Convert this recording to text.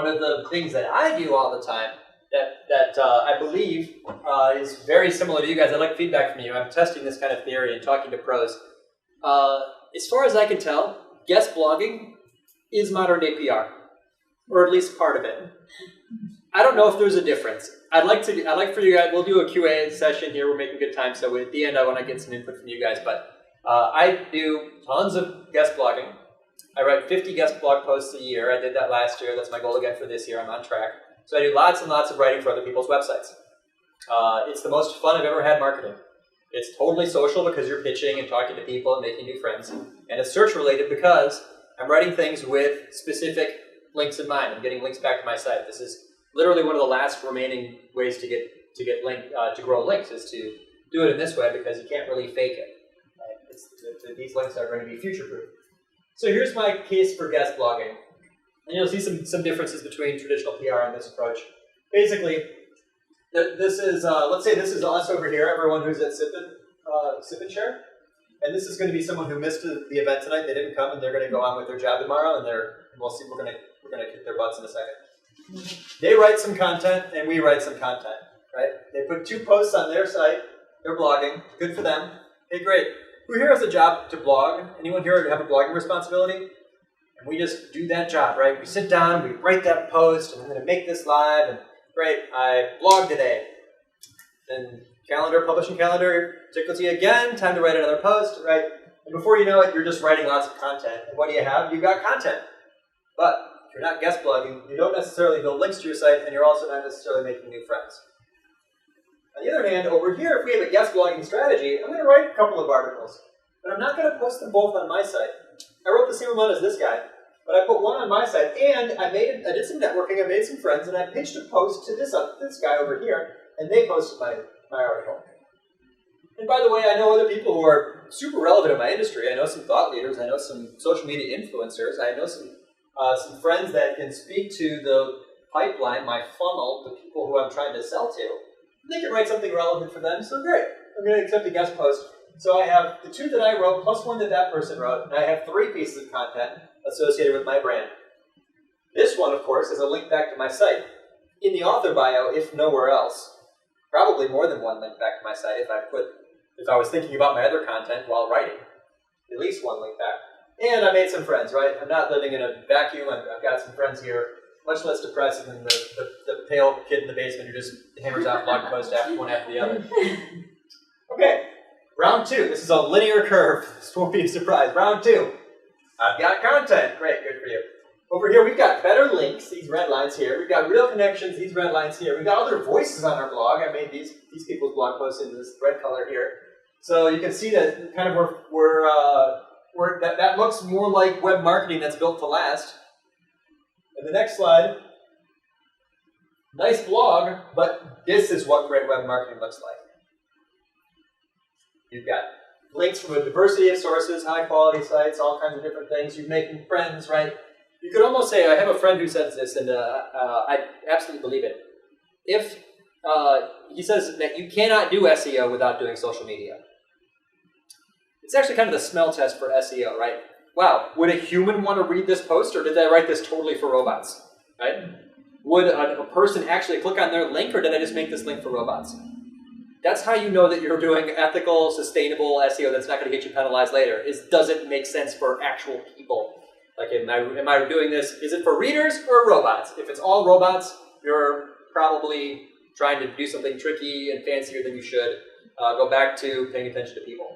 one of the things that I do all the time that I believe is very similar to you guys. I'd like feedback from you. I'm testing this kind of theory and talking to pros. As far as I can tell, guest blogging is modern day PR, or at least part of it. I don't know if there's a difference. I'd like for you guys, we'll do a QA session here. We're making good time, so at the end I want to get some input from you guys. But I do tons of guest blogging. I write 50 guest blog posts a year. I did that last year. That's my goal again for this year. I'm on track. So I do lots and lots of writing for other people's websites. It's the most fun I've ever had marketing. It's totally social because you're pitching and talking to people and making new friends. And it's search related because I'm writing things with specific links in mind. I'm getting links back to my site. This is literally one of the last remaining ways to grow links is to do it in this way because you can't really fake it. Right? These links are going to be future-proof. So here's my case for guest blogging. And you'll see some differences between traditional PR and this approach. Basically, this is, let's say this is us over here, everyone who's at Sip and Share. And this is going to be someone who missed the event tonight. They didn't come, and they're going to go on with their job tomorrow, and we'll see. We're going to kick their butts in a second. They write some content, and we write some content, right? They put 2 posts on their site. They're blogging. Good for them. Hey, great. Who here has a job to blog? Anyone here have a blogging responsibility? And we just do that job, right? We sit down, we write that post, and I'm going to make this live, and great, I blogged today. Then publishing calendar, tickles you again, time to write another post, right? And before you know it, you're just writing lots of content. And what do you have? You've got content. But if you're not guest blogging, you don't necessarily build links to your site, and you're also not necessarily making new friends. On the other hand, over here, if we have a guest blogging strategy, I'm going to write a couple of articles. But I'm not going to post them both on my site. I wrote the same amount as this guy, but I put one on my site, and I did some networking, I made some friends, and I pitched a post to this guy over here, and they posted my article. And by the way, I know other people who are super relevant in my industry. I know some thought leaders, I know some social media influencers, I know some friends that can speak to the pipeline, my funnel, the people who I'm trying to sell to. They can write something relevant for them, so great. I'm going to accept a guest post. So I have the 2 that I wrote, plus 1 that person wrote, and I have 3 pieces of content associated with my brand. This one, of course, is a link back to my site. In the author bio, if nowhere else. Probably more than 1 link back to my site if I was thinking about my other content while writing. At least 1 link back. And I made some friends, right? I'm not living in a vacuum. I've got some friends here. Much less depressing than the pale kid in the basement who just hammers out blog posts one after the other. Okay, round 2. This is a linear curve. This won't be a surprise. Round 2. I've got content. Great, good for you. Over here, we've got better links, these red lines here. We've got real connections, these red lines here. We've got other voices on our blog. I made these people's blog posts in this red color here. So you can see that kind of that looks more like web marketing that's built to last. And the next slide, nice blog, but this is what great web marketing looks like. You've got links from a diversity of sources, high quality sites, all kinds of different things. You're making friends, right? You could almost say, I have a friend who says this, and I absolutely believe it. He says that you cannot do SEO without doing social media. It's actually kind of the smell test for SEO, right? Wow, would a human want to read this post, or did I write this totally for robots, right? Would a person actually click on their link, or did I just make this link for robots? That's how you know that you're doing ethical, sustainable SEO that's not going to get you penalized later, does it make sense for actual people? Like, am I doing this, is it for readers or robots? If it's all robots, you're probably trying to do something tricky and fancier than you should. Go back to paying attention to people.